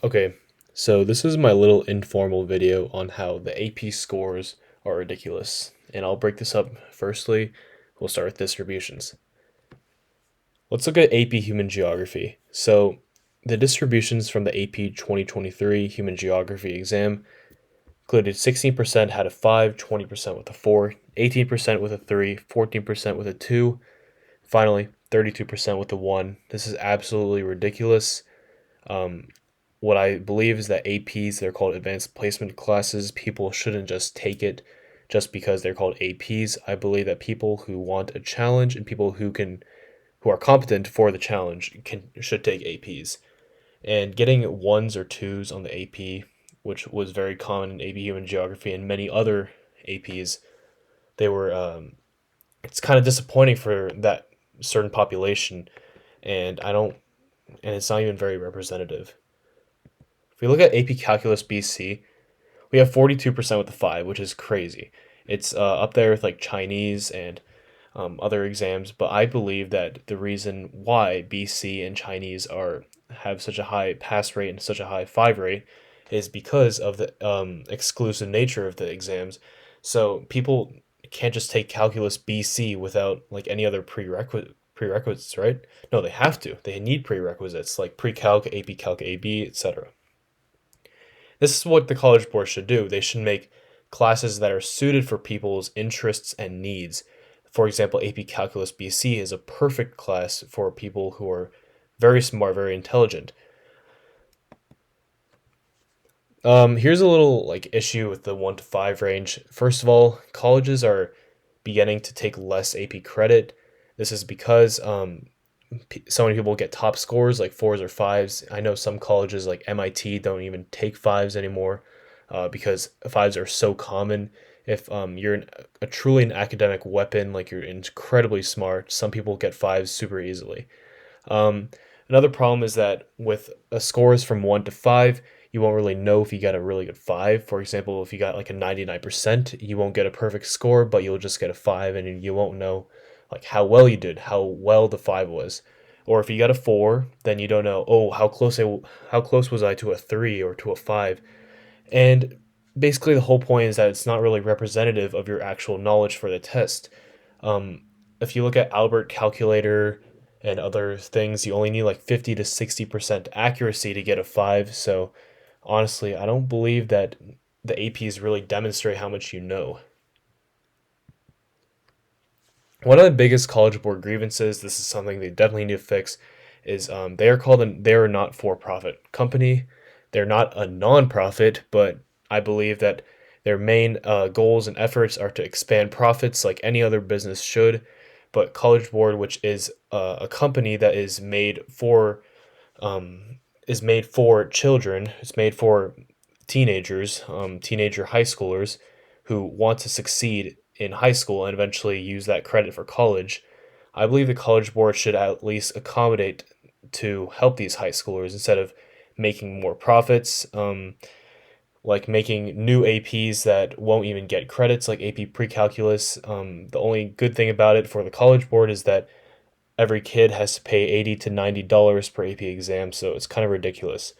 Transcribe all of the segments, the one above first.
Okay, so this is my little informal video on how the AP scores are ridiculous. And I'll break this up. Firstly, we'll start with distributions. Let's look at AP Human Geography. So, the distributions from the AP 2023 Human Geography exam included 16% had a 5, 20% with a 4, 18% with a 3, 14% with a 2, finally 32% with a 1. This is absolutely ridiculous. Um, what I believe is that APs, they're called advanced placement classes. People shouldn't just take it just because they're called APs. I believe that people who want a challenge and people who are competent for the challenge should take APs. And getting ones or twos on the AP, which was very common in AP Human Geography and many other APs, they were it's kind of disappointing for that certain population, and I don't and it's not even very representative. If we look at AP Calculus BC, we have 42% with the 5, which is crazy. It's up there with like Chinese and other exams, but I believe that the reason why BC and Chinese are have such a high pass rate and such a high 5 rate is because of the exclusive nature of the exams. So people can't just take Calculus BC without like any other prerequisites, right? No, they have to. They need prerequisites like pre-calc, AP Calc AB, etc. This is what the College Board should do. They should make classes that are suited for people's interests and needs. For example, AP Calculus BC is a perfect class for people who are very smart, very intelligent. Here's a little like issue with the 1 to 5 range. First of all, colleges are beginning to take less AP credit. This is because so many people get top scores like fours or fives. I know some colleges like MIT don't even take fives anymore because fives are so common. If you're a truly an academic weapon, like you're incredibly smart, some people get fives super easily. Um, Another problem is that with scores from 1 to 5, you won't really know if you got a really good 5. For example, if you got like a 99%, you won't get a perfect score, but you'll just get a 5 and you won't know like how well you did, how well the 5 was. Or if you got a 4, then you don't know, oh, how close was I to a 3 or to a 5? And basically the whole point is that it's not really representative of your actual knowledge for the test. Um, if you look at Albert Calculator and other things, you only need like 50 to 60% accuracy to get a 5. So honestly, I don't believe that the APs really demonstrate how much you know. One of the biggest College Board grievances, this is something they definitely need to fix, is they are not for profit company. They're not a non-profit, but I believe that their main goals and efforts are to expand profits like any other business should. But College Board, which is a company that is made for children, it's made for teenagers, teenager high schoolers who want to succeed in high school and eventually use that credit for college. I believe the College Board should at least accommodate to help these high schoolers instead of making more profits, like making new APs that won't even get credits, like AP Pre-Calculus. The only good thing about it for the College Board is that every kid has to pay $80 to $90 per AP exam, so it's kind of ridiculous.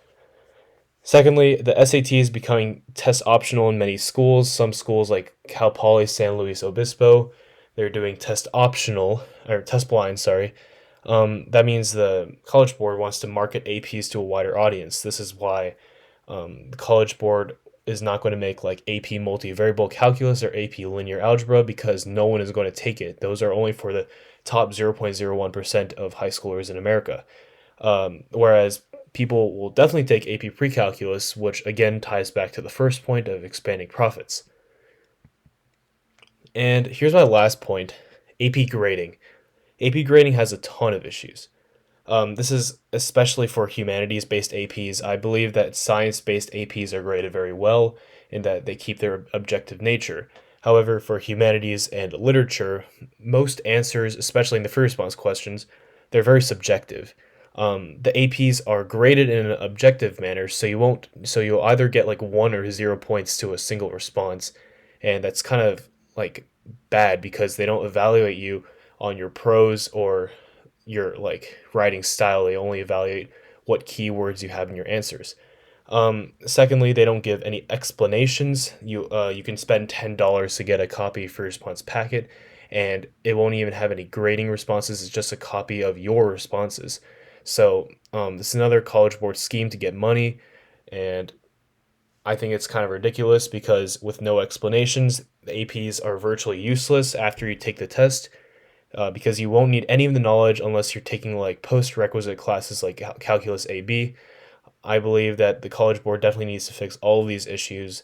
Secondly, the SAT is becoming test optional in many schools. Some schools like Cal Poly San Luis Obispo, they're doing test optional or test blind, sorry. That means the College Board wants to market APs to a wider audience. This is why the College Board is not going to make like AP multivariable calculus or AP linear algebra because no one is going to take it. Those are only for the top 0.01% of high schoolers in America. Whereas people will definitely take AP pre-calculus, which again ties back to the first point of expanding profits. And here's my last point, AP grading. AP grading has a ton of issues. This is especially for humanities based APs. I believe that science based APs are graded very well in that they keep their objective nature. However, for humanities and literature, most answers, especially in the free response questions, they're very subjective. The APs are graded in an objective manner, so you'll either get like 1 or 0 points to a single response, and that's kind of like bad because they don't evaluate you on your prose or your like writing style. They only evaluate what keywords you have in your answers. Secondly, they don't give any explanations. You can spend $10 to get a copy for response packet, and it won't even have any grading responses. It's just a copy of your responses. So this is another College Board scheme to get money, and I think it's kind of ridiculous because with no explanations, the APs are virtually useless after you take the test, because you won't need any of the knowledge unless you're taking like post-requisite classes like Calculus AB. I believe that the College Board definitely needs to fix all of these issues